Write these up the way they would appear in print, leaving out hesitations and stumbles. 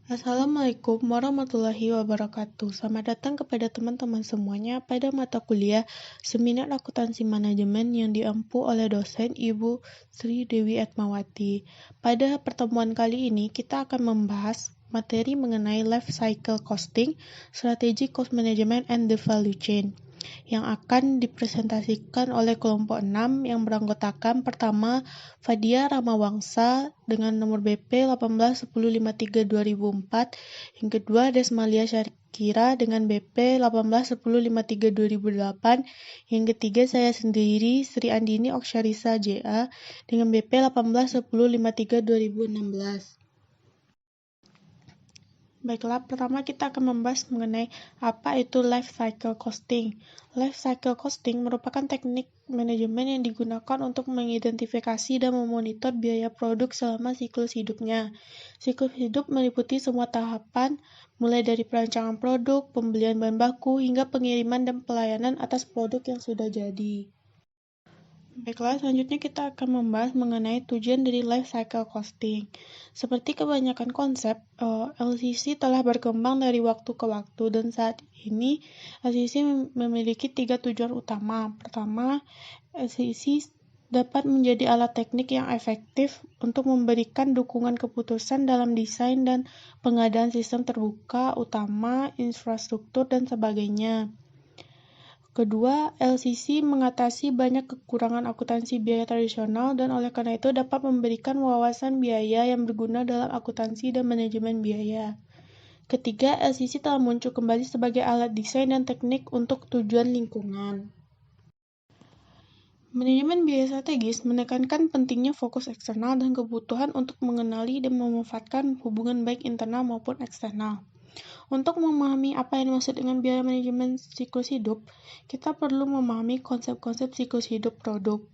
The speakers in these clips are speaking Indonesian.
Assalamualaikum warahmatullahi wabarakatuh. Selamat datang kepada teman-teman semuanya pada mata kuliah Seminar Akuntansi Manajemen yang diampu oleh dosen Ibu Sri Dewi Atmawati. Pada pertemuan kali ini kita akan membahas materi mengenai life cycle costing, strategic cost management, and the value chain yang akan dipresentasikan oleh kelompok 6 yang beranggotakan pertama Fadia Ramawangsa dengan nomor BP 181053-2004, yang kedua Desmalia Syakira dengan BP 181053-2008, yang ketiga saya sendiri Sri Andini Oksyarisa JA dengan BP 181053-2016. Baiklah, pertama kita akan membahas mengenai apa itu life cycle costing. Life cycle costing merupakan teknik manajemen yang digunakan untuk mengidentifikasi dan memonitor biaya produk selama siklus hidupnya. Siklus hidup meliputi semua tahapan, mulai dari perancangan produk, pembelian bahan baku, hingga pengiriman dan pelayanan atas produk yang sudah jadi. Baiklah, selanjutnya kita akan membahas mengenai tujuan dari life cycle costing. Seperti kebanyakan konsep, LCC telah berkembang dari waktu ke waktu dan saat ini LCC memiliki 3 tujuan utama. Pertama, LCC dapat menjadi alat teknik yang efektif untuk memberikan dukungan keputusan dalam desain dan pengadaan sistem terbuka, utama, infrastruktur, dan sebagainya. Kedua, LCC mengatasi banyak kekurangan akuntansi biaya tradisional dan oleh karena itu dapat memberikan wawasan biaya yang berguna dalam akuntansi dan manajemen biaya. Ketiga, LCC telah muncul kembali sebagai alat desain dan teknik untuk tujuan lingkungan. Manajemen biaya strategis menekankan pentingnya fokus eksternal dan kebutuhan untuk mengenali dan memanfaatkan hubungan baik internal maupun eksternal. Untuk memahami apa yang dimaksud dengan biaya manajemen siklus hidup, kita perlu memahami konsep-konsep siklus hidup produk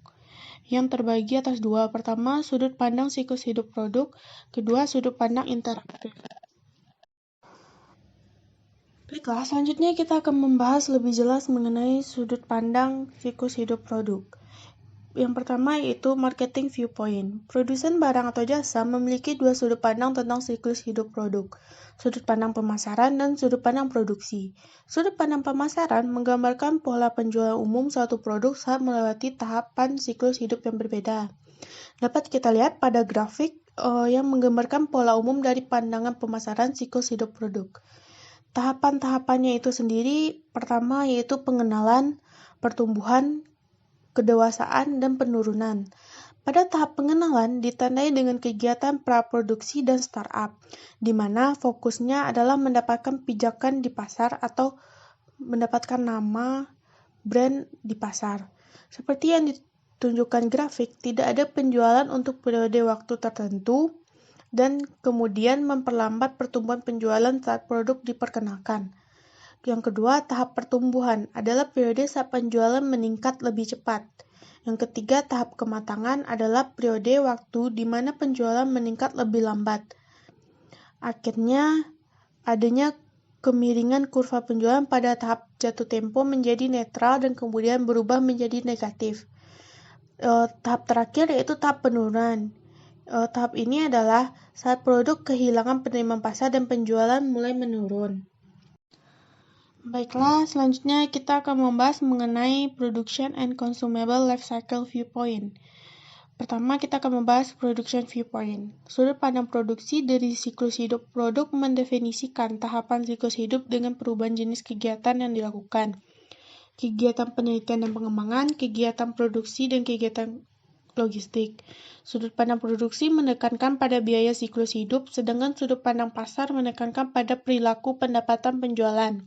yang terbagi atas dua. Pertama, sudut pandang siklus hidup produk. Kedua, sudut pandang interaktif. Baiklah, selanjutnya kita akan membahas lebih jelas mengenai sudut pandang siklus hidup produk. Yang pertama yaitu marketing viewpoint. Produsen barang atau jasa memiliki dua sudut pandang tentang siklus hidup produk. Sudut pandang pemasaran dan sudut pandang produksi. Sudut pandang pemasaran menggambarkan pola penjualan umum suatu produk saat melewati tahapan siklus hidup yang berbeda. Dapat kita lihat pada grafik yang menggambarkan pola umum dari pandangan pemasaran siklus hidup produk. Tahapan-tahapannya itu sendiri, pertama yaitu pengenalan, pertumbuhan, kedewasaan, dan penurunan. Pada tahap pengenalan ditandai dengan kegiatan praproduksi dan startup, di mana fokusnya adalah mendapatkan pijakan di pasar atau mendapatkan nama brand di pasar. Seperti yang ditunjukkan grafik, tidak ada penjualan untuk periode waktu tertentu dan kemudian memperlambat pertumbuhan penjualan saat produk diperkenalkan. Yang kedua, tahap pertumbuhan adalah periode saat penjualan meningkat lebih cepat. Yang ketiga, tahap kematangan adalah periode waktu di mana penjualan meningkat lebih lambat. Akhirnya, adanya kemiringan kurva penjualan pada tahap jatuh tempo menjadi netral dan kemudian berubah menjadi negatif. Tahap terakhir yaitu tahap penurunan. Tahap ini adalah saat produk kehilangan penerimaan pasar dan penjualan mulai menurun. Baiklah, selanjutnya kita akan membahas mengenai Production and Consumable Life Cycle Viewpoint. Pertama, kita akan membahas Production Viewpoint. Sudut pandang produksi dari siklus hidup produk mendefinisikan tahapan siklus hidup dengan perubahan jenis kegiatan yang dilakukan. Kegiatan penelitian dan pengembangan, kegiatan produksi, dan kegiatan logistik. Sudut pandang produksi menekankan pada biaya siklus hidup, sedangkan sudut pandang pasar menekankan pada perilaku pendapatan penjualan.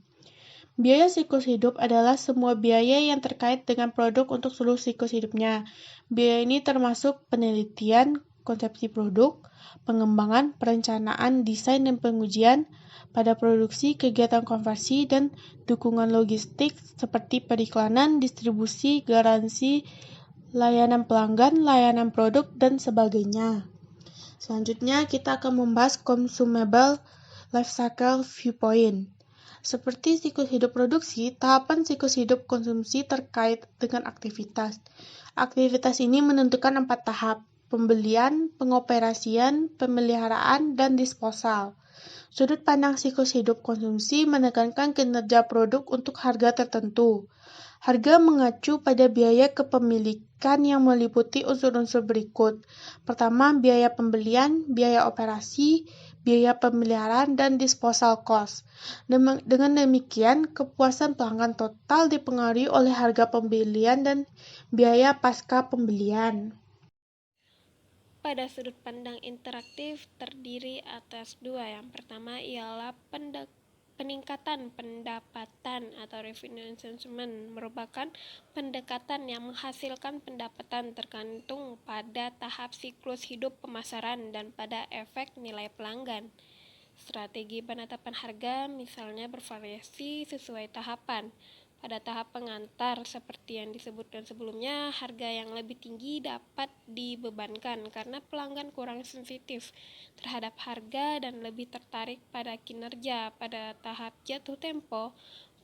Biaya siklus hidup adalah semua biaya yang terkait dengan produk untuk seluruh siklus hidupnya. Biaya ini termasuk penelitian, konsepsi produk, pengembangan, perencanaan, desain, dan pengujian pada produksi, kegiatan konversi, dan dukungan logistik seperti periklanan, distribusi, garansi, layanan pelanggan, layanan produk, dan sebagainya. Selanjutnya, kita akan membahas Consumable Life Cycle Viewpoint. Seperti siklus hidup produksi, tahapan siklus hidup konsumsi terkait dengan aktivitas. Aktivitas ini menentukan 4 tahap: pembelian, pengoperasian, pemeliharaan, dan disposal. Sudut pandang siklus hidup konsumsi menekankan kinerja produk untuk harga tertentu. Harga mengacu pada biaya kepemilikan yang meliputi unsur-unsur berikut. Pertama, biaya pembelian, biaya operasi, biaya pemeliharaan, dan disposal cost. Dengan demikian, kepuasan pelanggan total dipengaruhi oleh harga pembelian dan biaya pasca pembelian. Pada sudut pandang interaktif terdiri atas dua. Yang pertama ialah peningkatan pendapatan atau revenue enhancement, merupakan pendekatan yang menghasilkan pendapatan tergantung pada tahap siklus hidup pemasaran dan pada efek nilai pelanggan. Strategi penetapan harga misalnya bervariasi sesuai tahapan. Pada tahap pengantar seperti yang disebutkan sebelumnya, harga yang lebih tinggi dapat dibebankan karena pelanggan kurang sensitif terhadap harga dan lebih tertarik pada kinerja. Pada tahap jatuh tempo,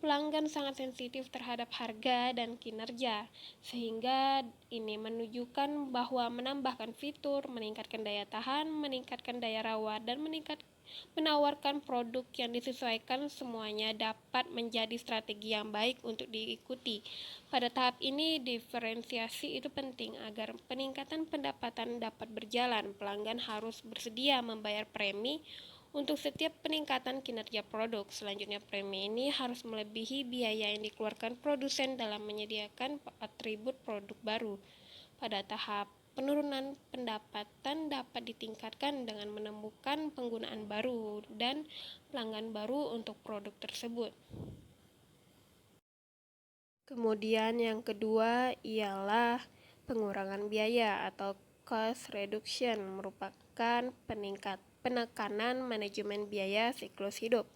pelanggan sangat sensitif terhadap harga dan kinerja, sehingga ini menunjukkan bahwa menambahkan fitur, meningkatkan daya tahan, meningkatkan daya rawat, dan menawarkan produk yang disesuaikan semuanya dapat menjadi strategi yang baik untuk diikuti. Pada tahap ini, diferensiasi itu penting agar peningkatan pendapatan dapat berjalan. Pelanggan harus bersedia membayar premi untuk setiap peningkatan kinerja produk. Selanjutnya, premi ini harus melebihi biaya yang dikeluarkan produsen dalam menyediakan atribut produk baru. Pada tahap penurunan pendapatan dapat ditingkatkan dengan menemukan penggunaan baru dan pelanggan baru untuk produk tersebut. Kemudian yang kedua ialah pengurangan biaya atau cost reduction, merupakan penekanan manajemen biaya siklus hidup.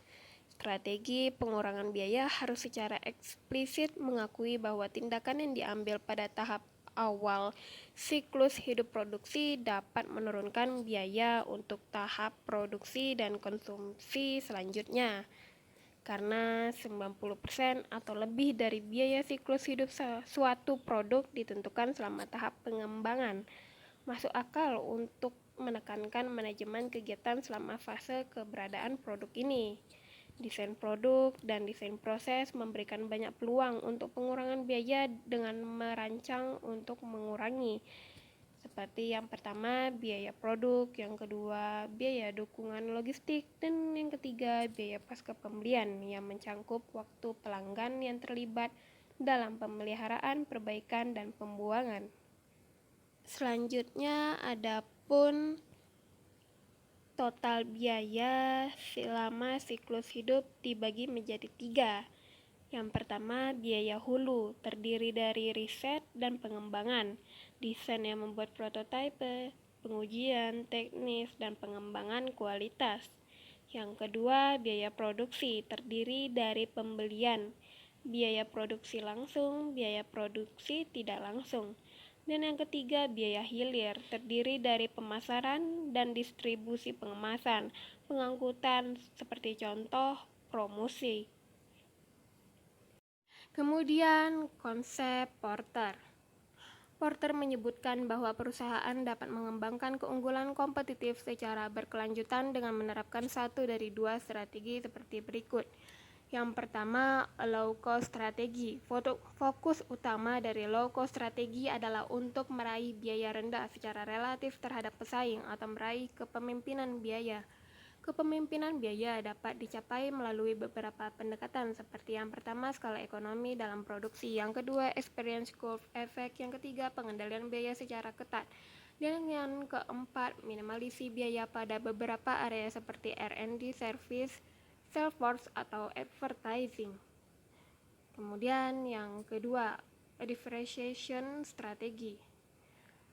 Strategi pengurangan biaya harus secara eksplisit mengakui bahwa tindakan yang diambil pada tahap awal siklus hidup produksi dapat menurunkan biaya untuk tahap produksi dan konsumsi selanjutnya. Karena 90% atau lebih dari biaya siklus hidup suatu produk ditentukan selama tahap pengembangan. Masuk akal untuk menekankan manajemen kegiatan selama fase keberadaan produk ini. Desain produk dan desain proses memberikan banyak peluang untuk pengurangan biaya dengan merancang untuk mengurangi. Seperti yang pertama, biaya produk, yang kedua, biaya dukungan logistik, dan yang ketiga, biaya pasca pembelian yang mencangkup waktu pelanggan yang terlibat dalam pemeliharaan, perbaikan, dan pembuangan. Selanjutnya, ada pun total biaya selama siklus hidup dibagi menjadi 3. Yang pertama, biaya hulu, terdiri dari riset dan pengembangan, desain yang membuat prototipe, pengujian teknis, dan pengembangan kualitas. Yang kedua, biaya produksi, terdiri dari pembelian, biaya produksi langsung, biaya produksi tidak langsung. Dan yang ketiga, biaya hilir, terdiri dari pemasaran dan distribusi pengemasan, pengangkutan, seperti contoh promosi. Kemudian, konsep Porter. Porter menyebutkan bahwa perusahaan dapat mengembangkan keunggulan kompetitif secara berkelanjutan dengan menerapkan satu dari dua strategi seperti berikut. Yang pertama, low cost strategi. Fokus utama dari low cost strategi adalah untuk meraih biaya rendah secara relatif terhadap pesaing atau meraih kepemimpinan biaya. Kepemimpinan biaya dapat dicapai melalui beberapa pendekatan seperti yang pertama, skala ekonomi dalam produksi, yang kedua, experience curve effect, yang ketiga, pengendalian biaya secara ketat, dan yang keempat, minimalisasi biaya pada beberapa area seperti R&D, service, sales force, atau advertising. Kemudian yang kedua, differentiation strategi.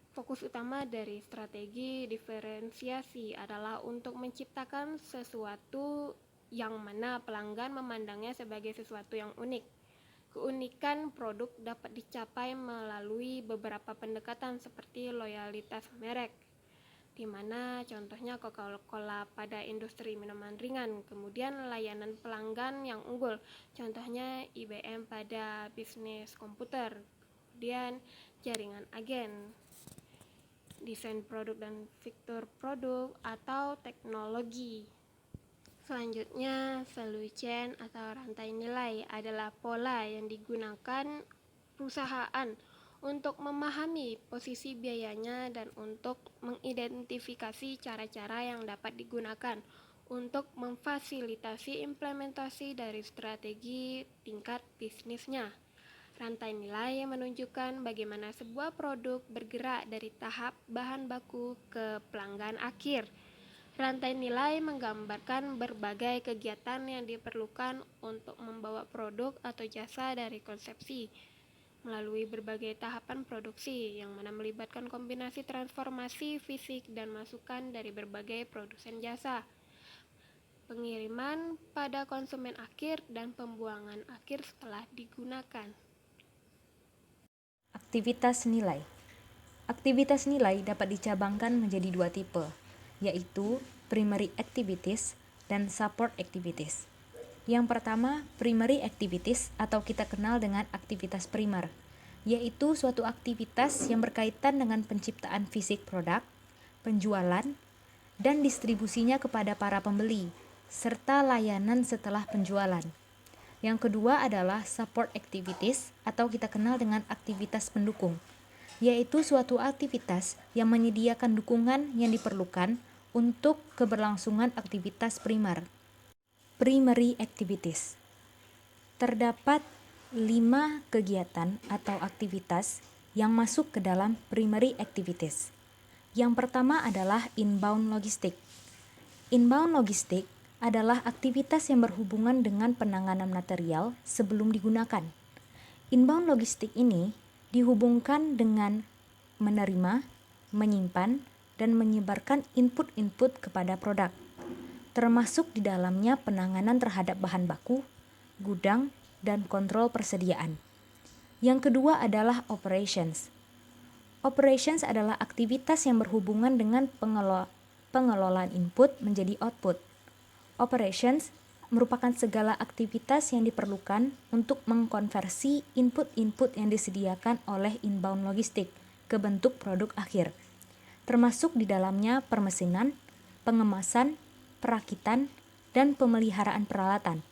Fokus utama dari strategi diferensiasi adalah untuk menciptakan sesuatu yang mana pelanggan memandangnya sebagai sesuatu yang unik. Keunikan produk dapat dicapai melalui beberapa pendekatan seperti loyalitas merek, di mana contohnya Coca-Cola pada industri minuman ringan, kemudian layanan pelanggan yang unggul, contohnya IBM pada bisnis komputer, kemudian jaringan agen, desain produk dan fitur produk atau teknologi. Selanjutnya, value chain atau rantai nilai adalah pola yang digunakan perusahaan untuk memahami posisi biayanya dan untuk mengidentifikasi cara-cara yang dapat digunakan untuk memfasilitasi implementasi dari strategi tingkat bisnisnya. Rantai nilai menunjukkan bagaimana sebuah produk bergerak dari tahap bahan baku ke pelanggan akhir. Rantai nilai menggambarkan berbagai kegiatan yang diperlukan untuk membawa produk atau jasa dari konsepsi melalui berbagai tahapan produksi, yang mana melibatkan kombinasi transformasi fisik dan masukan dari berbagai produsen jasa, pengiriman pada konsumen akhir, dan pembuangan akhir setelah digunakan. Aktivitas nilai. Aktivitas nilai dapat dicabangkan menjadi dua tipe, yaitu primary activities dan support activities. Yang pertama, primary activities atau kita kenal dengan aktivitas primer, yaitu suatu aktivitas yang berkaitan dengan penciptaan fisik produk, penjualan, dan distribusinya kepada para pembeli, serta layanan setelah penjualan. Yang kedua adalah support activities atau kita kenal dengan aktivitas pendukung, yaitu suatu aktivitas yang menyediakan dukungan yang diperlukan untuk keberlangsungan aktivitas primer. Primary activities. Terdapat 5 kegiatan atau aktivitas yang masuk ke dalam primary activities. Yang pertama adalah inbound logistik. Inbound logistik adalah aktivitas yang berhubungan dengan penanganan material sebelum digunakan. Inbound logistik ini dihubungkan dengan menerima, menyimpan, dan menyebarkan input-input kepada produk, termasuk di dalamnya penanganan terhadap bahan baku, gudang, dan kontrol persediaan. Yang kedua adalah operations. Operations adalah aktivitas yang berhubungan dengan pengelolaan input menjadi output. Operations merupakan segala aktivitas yang diperlukan untuk mengkonversi input-input yang disediakan oleh inbound logistik ke bentuk produk akhir, termasuk di dalamnya permesinan, pengemasan, perakitan, dan pemeliharaan peralatan.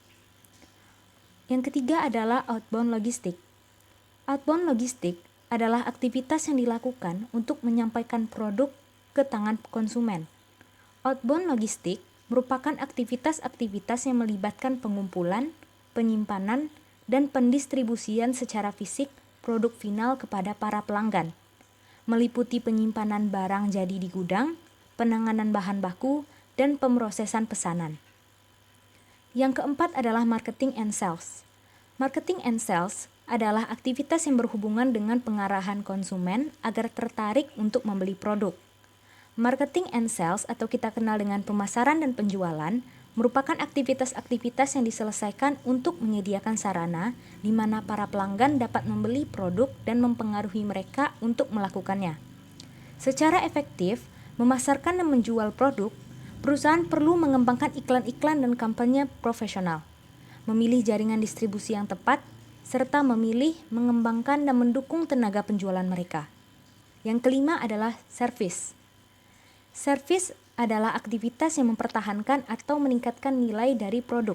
Yang ketiga adalah outbound logistik. Outbound logistik adalah aktivitas yang dilakukan untuk menyampaikan produk ke tangan konsumen. Outbound logistik merupakan aktivitas-aktivitas yang melibatkan pengumpulan, penyimpanan, dan pendistribusian secara fisik produk final kepada para pelanggan, meliputi penyimpanan barang jadi di gudang, penanganan bahan baku, dan pemrosesan pesanan. Yang keempat adalah marketing and sales. Marketing and sales adalah aktivitas yang berhubungan dengan pengarahan konsumen agar tertarik untuk membeli produk. Marketing and sales atau kita kenal dengan pemasaran dan penjualan merupakan aktivitas-aktivitas yang diselesaikan untuk menyediakan sarana di mana para pelanggan dapat membeli produk dan mempengaruhi mereka untuk melakukannya. Secara efektif, memasarkan dan menjual produk, perusahaan perlu mengembangkan iklan-iklan dan kampanye profesional, memilih jaringan distribusi yang tepat, serta memilih, mengembangkan, dan mendukung tenaga penjualan mereka. Yang kelima adalah service. Service adalah aktivitas yang mempertahankan atau meningkatkan nilai dari produk.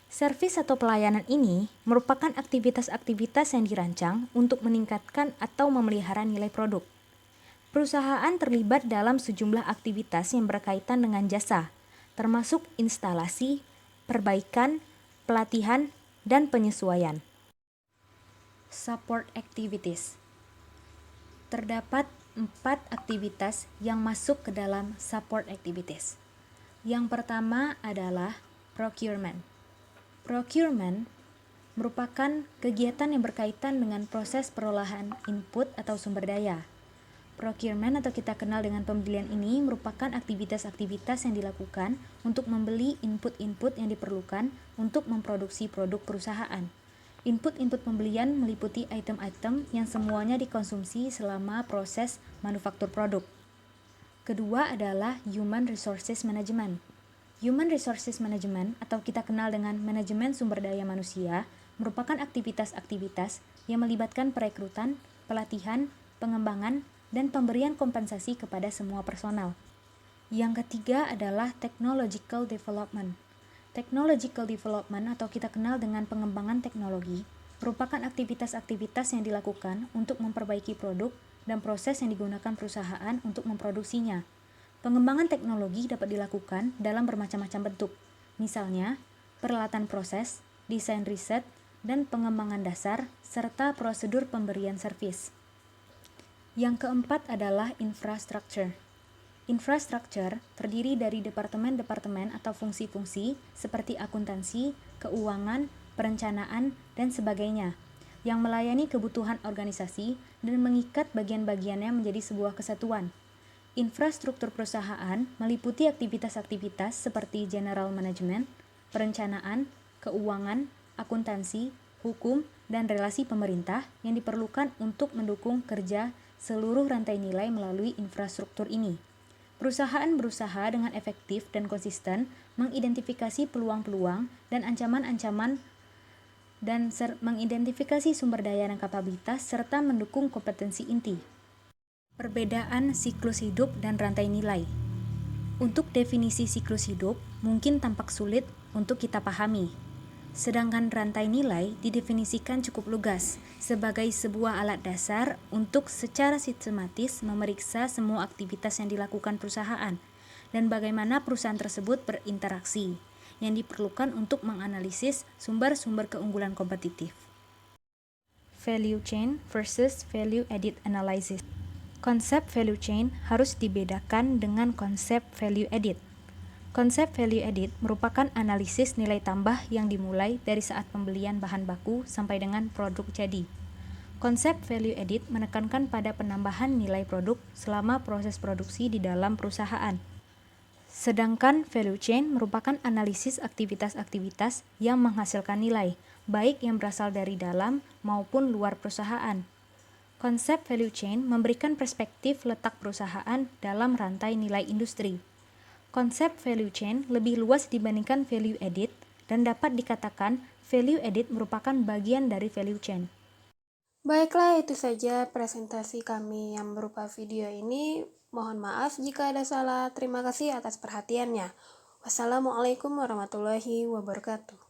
Service atau pelayanan ini merupakan aktivitas-aktivitas yang dirancang untuk meningkatkan atau memelihara nilai produk. Perusahaan terlibat dalam sejumlah aktivitas yang berkaitan dengan jasa, termasuk instalasi, perbaikan, pelatihan, dan penyesuaian. Support activities. Terdapat 4 aktivitas yang masuk ke dalam support activities. Yang pertama adalah procurement. Procurement merupakan kegiatan yang berkaitan dengan proses perolahan input atau sumber daya. Procurement atau kita kenal dengan pembelian ini merupakan aktivitas-aktivitas yang dilakukan untuk membeli input-input yang diperlukan untuk memproduksi produk perusahaan. Input-input pembelian meliputi item-item yang semuanya dikonsumsi selama proses manufaktur produk. Kedua adalah Human Resources Management. Human Resources Management atau kita kenal dengan manajemen sumber daya manusia merupakan aktivitas-aktivitas yang melibatkan perekrutan, pelatihan, pengembangan, dan pemberian kompensasi kepada semua personal. Yang ketiga adalah Technological Development. Technological development atau kita kenal dengan pengembangan teknologi merupakan aktivitas-aktivitas yang dilakukan untuk memperbaiki produk dan proses yang digunakan perusahaan untuk memproduksinya. Pengembangan teknologi dapat dilakukan dalam bermacam-macam bentuk, misalnya peralatan proses, desain riset, dan pengembangan dasar, serta prosedur pemberian servis. Yang keempat adalah infrastructure. Infrastructure terdiri dari departemen-departemen atau fungsi-fungsi seperti akuntansi, keuangan, perencanaan, dan sebagainya, yang melayani kebutuhan organisasi dan mengikat bagian-bagiannya menjadi sebuah kesatuan. Infrastruktur perusahaan meliputi aktivitas-aktivitas seperti general management, perencanaan, keuangan, akuntansi, hukum, dan relasi pemerintah yang diperlukan untuk mendukung kerja seluruh rantai nilai melalui infrastruktur ini. Perusahaan berusaha dengan efektif dan konsisten mengidentifikasi peluang-peluang dan ancaman-ancaman dan mengidentifikasi sumber daya dan kapabilitas serta mendukung kompetensi inti. Perbedaan siklus hidup dan rantai nilai. Untuk definisi siklus hidup mungkin tampak sulit untuk kita pahami. Sedangkan rantai nilai didefinisikan cukup lugas sebagai sebuah alat dasar untuk secara sistematis memeriksa semua aktivitas yang dilakukan perusahaan dan bagaimana perusahaan tersebut berinteraksi yang diperlukan untuk menganalisis sumber-sumber keunggulan kompetitif. Value chain versus value added analysis. Konsep value chain harus dibedakan dengan konsep value added. Konsep value added merupakan analisis nilai tambah yang dimulai dari saat pembelian bahan baku sampai dengan produk jadi. Konsep value added menekankan pada penambahan nilai produk selama proses produksi di dalam perusahaan. Sedangkan value chain merupakan analisis aktivitas-aktivitas yang menghasilkan nilai, baik yang berasal dari dalam maupun luar perusahaan. Konsep value chain memberikan perspektif letak perusahaan dalam rantai nilai industri. Konsep value chain lebih luas dibandingkan value added dan dapat dikatakan value added merupakan bagian dari value chain. Baiklah, itu saja presentasi kami yang berupa video ini. Mohon maaf jika ada salah. Terima kasih atas perhatiannya. Wassalamualaikum warahmatullahi wabarakatuh.